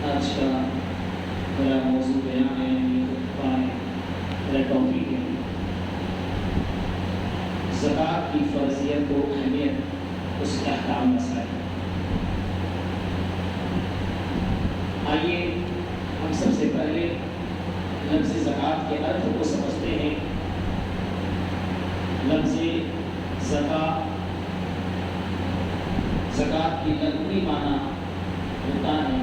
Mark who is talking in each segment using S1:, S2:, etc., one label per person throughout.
S1: آج کا میرا موضوع بیان ہے، یہ خطبہ ہے، میرا ٹاپک ہے زکوٰۃ کی فرضیت و اہمیت، اس کے احکام مسائل۔ آئیے ہم سب سے پہلے لفظ زکوٰۃ کے ارتھ کو سمجھتے ہیں۔ لفظ زکوٰۃ کی لغوی معنی ہوتا ہے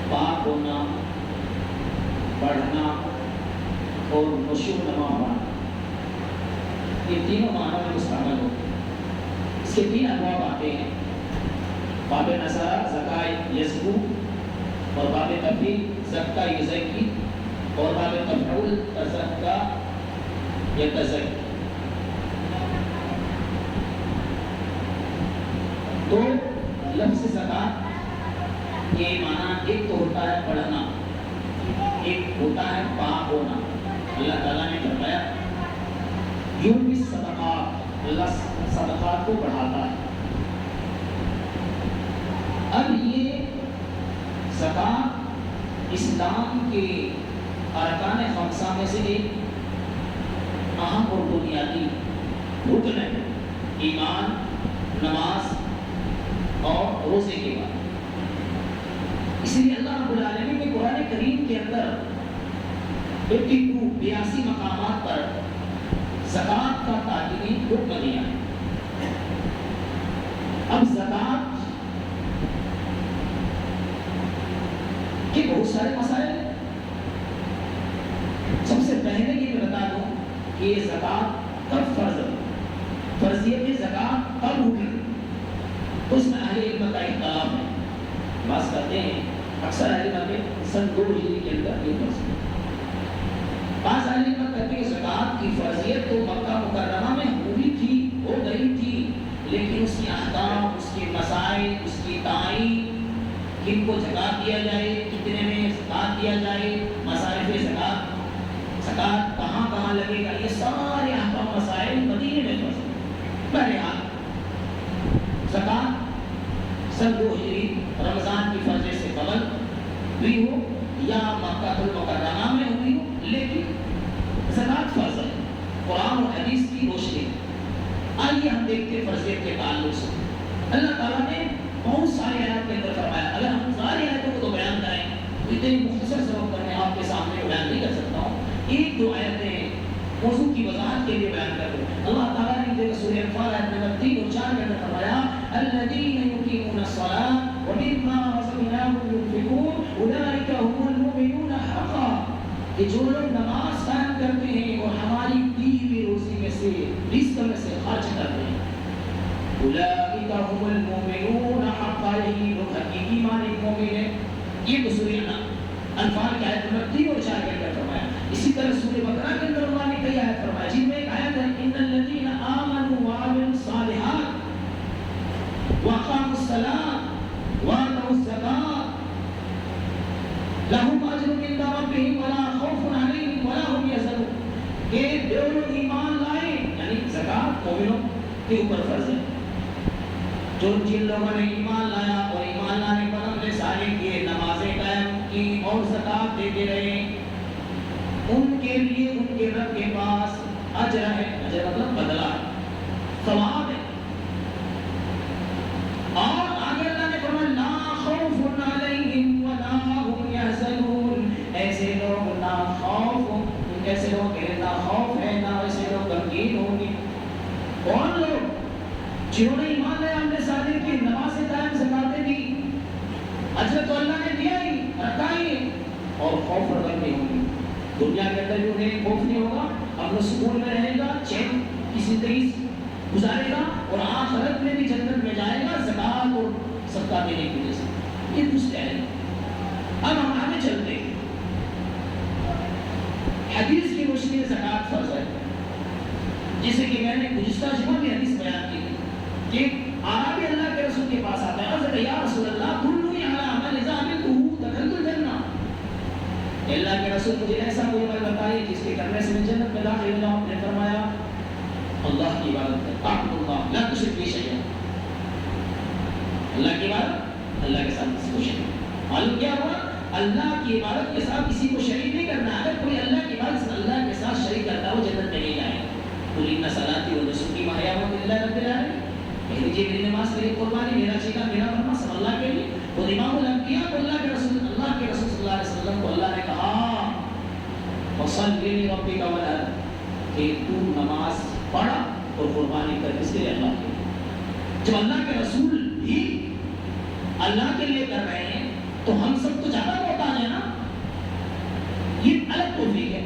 S1: پاک ہونا، بڑھنا اور نشو و نما پانا۔ یہ تینوں معنوں میں مستعمل ہوتے ہیں۔ اس کے تین ابواب آتے ہیں، باب نظر زکاء یزکو، اور باب تفعیل زکا یزکی، اور باب تفعول تزکا یتزکی۔ تو لفظ زکوٰۃ یہ معنی ایک تو ہوتا ہے پڑھنا، ایک ہوتا ہے پاک ہونا۔ اللہ تعالیٰ نے فرمایا یربی الصدقات، اللہ صدقات کو بڑھاتا ہے۔ اب یہ زکوٰۃ اسلام کے ارکان خمسہ میں سے ایک اہم اور بنیادی رکن ہے، ایمان، نماز اور روزے کے بعد۔ اس لیے اللہ رب العالمین نے قرآن کریم کے اندر 82 مقامات پر زکوٰۃ کا تعلیمی حکم دیا ہے۔ اب زکوٰۃ کے بہت سارے مسائل ہیں۔ سب سے پہلے یہ میں بتا دوں کہ یہ زکوٰۃ کب فرضیت زکوٰۃ کب ہوگی، تو اس میں اہل علم کا اختلاف ہے۔ بات کرتے ہیں اکثر اہل علم کے سن 2 ہجری کے اندر یہ فرض ہے۔ بعض اہل علم کہتے ہیں زکوٰۃ کی فرضیت تو مکہ مکرمہ میں ہو گئی تھی، لیکن اس کے احکام، اس کے مسائل، اس کی تعین، کن کو زکوٰۃ دیا جائے، کتنے میں زکوٰۃ دیا جائے، مصارف زکوٰۃ کہاں کہاں لگے گا، یہ سارے احکام مسائل مدینے میں فرض ہیں۔ بہرحال زکوٰۃ سن 2 ہجری رمضان کی فرض سے قبل ہوئی ہو یا مکہ المکرمہ میں ہوئی ہو، لیکن زکوٰۃ فرض ہے قرآن اور حدیث کی روشنی۔ آئیے ہم دیکھتے ہیں فرضیت کے تعلق سے۔ اللہ تعالیٰ نے بہت سارے آیات کے اندر فرمایا، اگر ہم ساری آیتوں کو تو بیان کریں تو اتنی مختصر سے وقت میں آپ کے سامنے بیان نہیں کر سکتا ہوں۔ 1-2 آیتیں موضوع کی وضاحت کے لیے بیان کر دوں۔ اللہ تعالیٰ نے سورہ انفال آیت نمبر 3 اور 4 کے اندر فرمایا الذین یقیمون الصلاۃ ومما رزقناہم ينفقون اولئک هم المؤمنون حقا، کہ جو لوگ نماز قائم کرتے ہیں اور ہماری دی ہوئی روزی میں سے رزق میں سے خرچ کرتے ہیں، اولئک هم المؤمنون حقا، یہی لوگ حقیقی معنی مومن ہیں۔ یہ تو سورہ انفال کی آیت نمبر 3 اور 4 کے اندر فرمایا۔ اسی طرح سورہ بقرہ کے اندر اللہ نے کئی آیت فرمایا، جن میں ایک آیت ہے ان الذین آمنوا وعملوا الصالحات واقاموا الصلاۃ وآتوا الزکاۃ لهم اجر عند ربهم ولا خوف علیہم ولا هم یحزنون، کہ جو لوگ ایمان لائے، یعنی زکوٰۃ مومنوں کے اوپر فرض ہے۔ جن لوگوں نے ایمان لایا اور ایمان لانے پر عمل صالح کیے، نمازیں قائم کی اور زکوٰۃ دیتے رہے، ان کے لیے ان کے رب کے پاس اجر ہے، اجر مطلب بدلہ ہے، ثواب ہے۔ اور آگے اللہ نے فرمایا لا خوف علیہم ولا هم یحزنون، ایسے لوگ نہ خوف، ایسے لوگ کے نہ خوف ہے نہ ایسے لوگ غمگین ہوں گے۔ کون لوگ؟ جنہوں نے ایمان لیا، ہم نے صالح کی، نماز قائم، زکاتیں دی، اجر تو اللہ نے دیا ہی، رکھا ہی، اور خوف اور غم نہیں ہوگی۔ دنیا کے اندر جو ہے خوف نہیں ہوگا، اپنے سکون میں رہے گا، چین کی زندگی گزارے گا، اور آخرت میں بھی جنت میں جائے گا زکات اور صدقہ دینے کی وجہ سے۔ یہ دوسرے ہے۔ اب ہم آگے چلتے ہیں۔ حدیث کی روشنی میں زکات فرض ہے، جیسے کہ میں نے گزشتہ جمعہ میں حدیث بیان کی کہ آرابی اللہ کے رسول کے پاس آتا ہے، عرض کہ یا رسول اللہ دلونی علی عمل اذا عملتہ دخلت الجنہ، اللہ کے رسول مجھے ایسا کوئی عمل بتائیے جس کے کرنے سے میں جنت میں داخل ہو جاؤں۔ نے فرمایا اللہ کی عبادت کر، اعبد اللہ لا تشرک به شیئا، اللہ کی عبادت، اللہ کے ساتھ کسی کو شریک۔ معلوم کیا ہوا؟ اللہ کی عبادت کے ساتھ کسی کو شریک نہیں کرنا. اگر کوئی اللہ کی عبادت اللہ کے ساتھ شریک کرتا ہے وہ جنت میں نہیں جائے گا. قل ان صلاتی و نسکی و محیاي ومماتی للہ رب العالمین. کہہ دیجیے میری نماز میری قربانی میرا چیلا میرا مرنا سب اللہ کے لیے. تو امام الانبیاء کو اللہ کے رسول صلی اللہ علیہ وسلم کو اللہ نے کہا وصلی لربک وانحر کہ تو نماز پڑھ اور قربانی کر کس کے لیے؟ اللہ کے لیے. جب اللہ کے رسول بھی اللہ کے لیے کر رہے ہیں تو ہم سب تو زیادہ محتاج ہیں نا. یہ الگ توفیق ہے.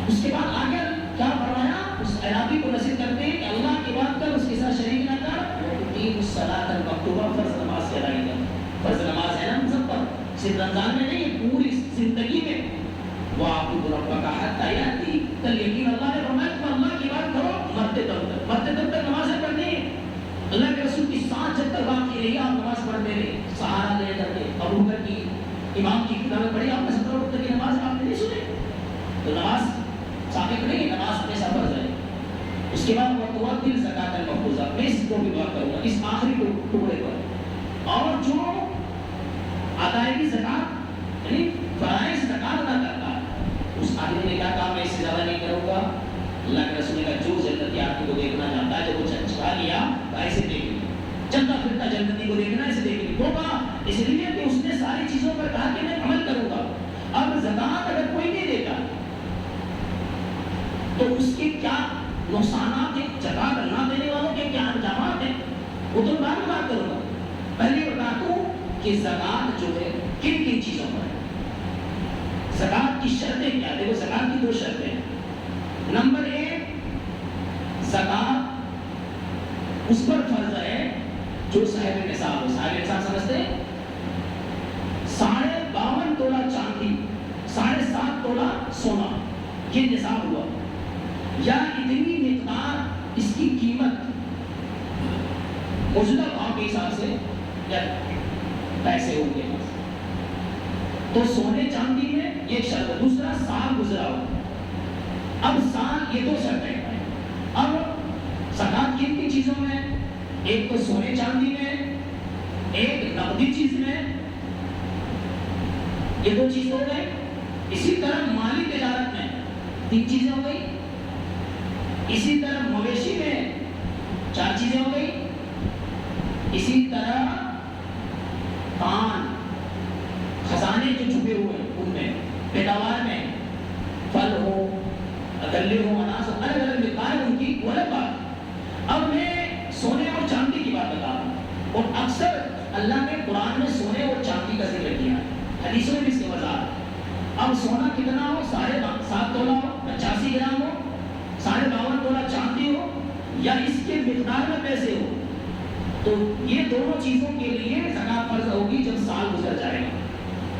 S1: اس کے بعد آگے کیا فرمایا؟ اس عرابی کو نصیحت کرتے ہیں کہ اللہ کی بات کر، اس کے ساتھ شریک نہ کر. تقیم الصلاۃ المکتوبہ، فرض نماز کی ادائیگی کر. فرض نماز ہے نا ہم سب پر، صرف رمضان میں نہیں، پوری زندگی میں. وَاعْبُدْ رَبَّكَ حَتَّىٰ يَأْتِيَكَ الْيَقِينُ. اللہ نے فرمایا تم اللہ کی بات کرو مرتے دم تک. مرتے دم تک نمازیں پڑھنی ہے. اللہ کے رسول کی سانس جب تک باقی رہی آپ نماز پڑھتے رہے. سہارا لے کر کے ابو بکر کی امام کی کتابیں پڑھی آپ نے 17 وقت کی نماز آپ نے نہیں سنی. تو نماز ثابت نہیں، نماز ہمیشہ فرض ہے. اس کے بعد وَتُؤَدِّي الزَّكَاةَ الْمَفْرُوضَةَ. میں اس کو بھی بات کروں گا اس آخری ٹکڑے پر. اور جو ادائیگی زکات یعنی فرائض زکات ادا کرتا ہے اس آدمی نے کیا کہا میں اس سے زیادہ نہیں کروں گا. اللہ کے رسول نے کہا جو جنتی آدمی کو دیکھنا چاہتا ہے جب وہ چنچا لیا تو ایسے دیکھ لیا. چلتا پھرتا جنتی کو دیکھنا ایسے دیکھ لیا. وہ کہا اس لیے کہ اس نے ساری چیزوں پر کہا کہ میں عمل کروں گا. اب زکات اگر کوئی نہیں دیتا تو اس کے کیا نقصانات ہیں، زکات نہ دینے والوں کے کیا انجامات ہیں، وہ تو بعد میں بات کروں گا. پہلے بتا دوں کہ زکات جو ہے کن کن چیزوں پر ہے. زکات کی شرطیں کیا؟ دیکھو زکات کی 2 شرطیں ہیں. نمبر 1 زکات اس پر فرض ہے جو صاحب نصاب ہو. صاحب نصاب سمجھتے ہیں؟ 52.5 تولہ چاندی 7.5 تولہ سونا یہ نصاب ہوا یا اتنی مقدار اس کی قیمت موجودہ بھاؤ کے حساب سے یا پیسے ہوں گے تو سونے چاندی میں یہ ایک شرط ہے. دوسرا سال گزرا ہو. اب سال یہ 2 شرطیں. اب زکات کن کن چیزوں میں؟ ایک تو سونے چاندی میں، ایک نقدی چیز میں. یہ 2 چیز ہو گئی. اسی طرح مالی تجارت میں 3 چیزیں ہو گئی. اسی طرح مویشی میں 4 چیزیں ہو گئی. اسی طرح کان خزانے جو چھپے ہوئے ہیں ان میں پیداوار میں پھل ہو گلے ہو اناج ہو الگ الگ مقدار ان کی وہ الگ بات. اب میں سونے اور چاندی کی بات بتا رہا ہوں اور اکثر اللہ نے قرآن میں سونے اور چاندی کا ذکر کیا ہے، حدیثوں میں بھی اس کے وضاحت. اب سونا کتنا ہو؟ 7.5 تولہ ہو، 85 گرام ہو، 52.5 تولہ چاندی ہو یا اس کے مقدار میں پیسے ہو. تو یہ دونوں چیزوں کے لیے زکات فرض ہوگی جب سال گزر جائے گا.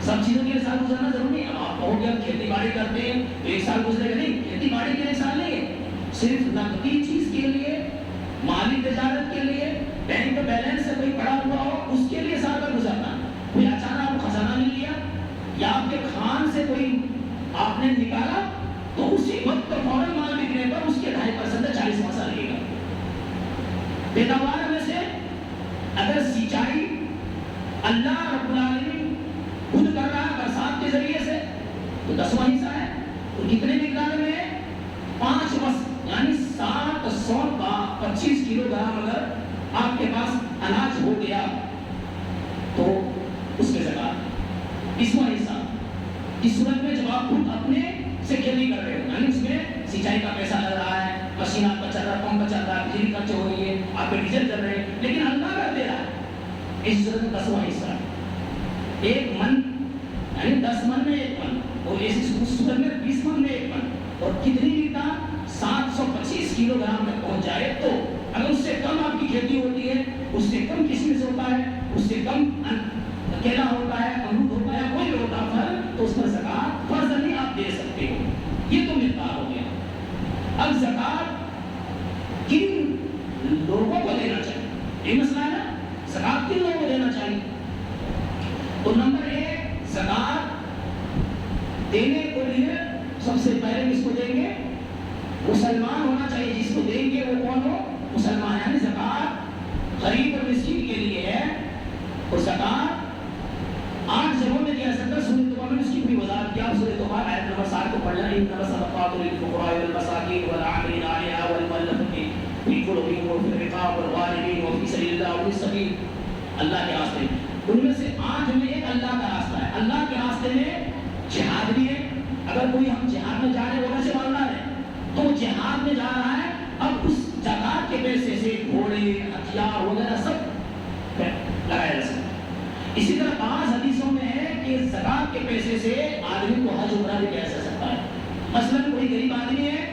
S1: سب چیزوں کے لیے سال گزرنا ضروری ہے. آپ کہو گے کھیتی باڑی کرتے ہیں تو 1 سال گزرے گا. نہیں، کھیتی باڑی کے لیے سال نہیں ہے. صرف نقدی چیز کے لیے، مالی تجارت کے لیے، بینک بیلنس سے کوئی پڑا ہوا ہو اس کے لیے سال کا گزرنا. کوئی اچانک آپ خزانہ مل لیا یا آپ کے خان سے کوئی آپ نے نکالا تو اسی وقت فوراً مال بکنے پر اس کے 2.5% 40 پیسہ لگے گا. پیداوار میں سے اگر سینچائی اللہ رب العالمین خود کر رہا ہے برسات کے ذریعے سے تو 10واں حصہ ہے. تو کتنے مقدار میں؟ 5 وسق یعنی 725 کلو گرام اگر آپ کے پاس اناج ہو گیا تو اس میں زکات. 20واں حصہ اس صورت میں جب آپ خود اپنے سے کھیتی کر رہے ہو یعنی اس میں سینچائی کا پیسہ لگ رہا ہے، مشین آپ کا چل رہا ہے، پمپ چل رہا ہے، بجلی خرچ ہو رہی ہے، آپ پہ ڈیزل چل رہے ہیں لیکن اللہ کا دے رہا ہے. اس صورت میں 10واں حصہ 1 من یعنی 10 من میں 1 من اور اس صورت میں 20 من میں 1 من. اور کتنی مقدار؟ 725 کلو گرام تک پہنچ جائے تو اگر اس سے کم آپ کی کھیتی ہوتی ہے، اس سے کم کشمش ہوتا ہے، اس سے کم کیلا ہوتا ہے، امرود ہوتا ہے، کوئی ہوتا پھل تو اس پر زکات فرض نہیں آپ دے سکتے ہو. یہ تو مقدار ہو گیا. اب زکات کن لوگوں کو دینا چاہیے یہ مسئلہ ہے نا. زکات کن لوگوں کو دینا چاہیے؟ تو نمبر 1 زکات دینے کو لیے سب سے پہلے کس کو دیں گے؟ مسلمان ہونا چاہیے. جس کو دیں گے وہ کون ہو؟ مسلمان. یعنی زکات غریب اور مسکین کے لیے ہے. اور زکات 8 وضاحت کیا سورۃ توبہ آیت نمبر 7 کو پڑھنا، انما الصدقات للفقراء والمساکین والعاملین علیہا والمؤلفۃ فی قلوبہم وفی الرقاب والغارمین وفی سبیل اللہ وابن السبیل، اللہ کے راستے۔ ان میں سے 8 میں ایک اللہ کا راستہ ہے۔ اللہ کے راستے میں جہاد بھی ہے۔ اگر کوئی ہم جہاد میں جا رہے ہیں، وہاں سے مالدار ہے تو وہ جہاد میں جا رہا ہے، اب اس زکات کے پیسے سے گھوڑے، ہتھیار وغیرہ سب لگایا جا سکتا ہے۔ اسی طرح بعض حدیثوں میں ہے کہ زکات کے پیسے سے آدمی کو حج عمرہ بھی کیا جا سکتا ہے۔ مثلاً کوئی غریب آدمی ہے،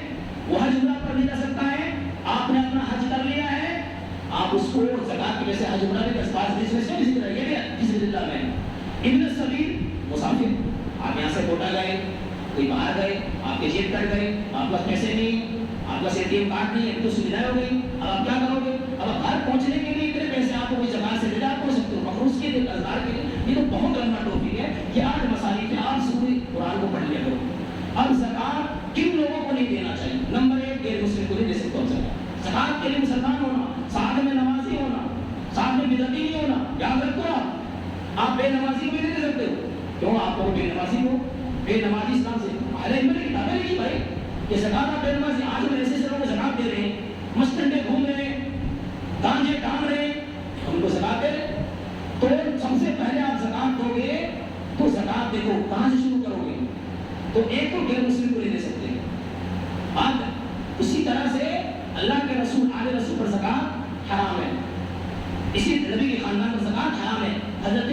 S1: وہ حج عمرہ پر نہیں جا سکتا ہے، آپ نے اپنا حج کر لیا ہے، آپ اس کو زکات کے پیسے حج عمرہ بھی اسی طرح یہ بھی بسم اللہ میں۔ ابن السبیل مسافر، آپ یہاں سے کوٹا گئے، کوئی باہر گئے، آپ کے جیب کٹ گئے، آپ کے پاس پیسے نہیں، آپ کا ATM کارڈ نہیں ہے، تو سویدھائیں ہو گئی، اب آپ کیا کرو گے؟ اب آپ گھر پہنچنے کے لیے اتنے پیسے آپ کو کوئی جگہ سے دے، آپ پہنچ سکتے ہو مخروص کے لیے، قرضدار کے لیے۔ یہ تو بہت لمبا ٹاپک ہے، یہ 8 مسائل ہیں، آپ سورہ قرآن کو پڑھ لیا کرو۔ اب زکات کن لوگوں کو نہیں دینا چاہیے؟ نمبر 1، غیر مسلم کو نہیں دے سکتے ہو زکات۔ زکات کے لیے مسلمان ہونا، ساتھ میں نمازی ہونا، ساتھ میں بدعتی نہیں ہونا، یاد رکھو آپ بے نمازی کو بھی نہیں دے سکتے ہو۔ کیوں آپ کو بے نمازی کو؟ بے نمازی اسلام سے اہل علم نے کتابیں لکھی بھائی کہ زکات آپ بے نمازی، آج ہم ایسے لوگوں کو زکات دے رہے ہیں، مستنڈے گھوم رہے ہیں، گانجے ٹانگ رہے ہیں، ہم کو زکات دے رہے ہیں۔ تو سب سے پہلے آپ زکات دو گے تو زکات دیکھو کہاں سے شروع کرو گے؟ تو ایک تو غیر مسلم کو نہیں دے سکتے۔ بات اسی طرح سے اللہ کے رسول آل رسول پر زکات حرام ہے، اسی نبی کے خاندان پر زکات حرام ہے۔ حضرت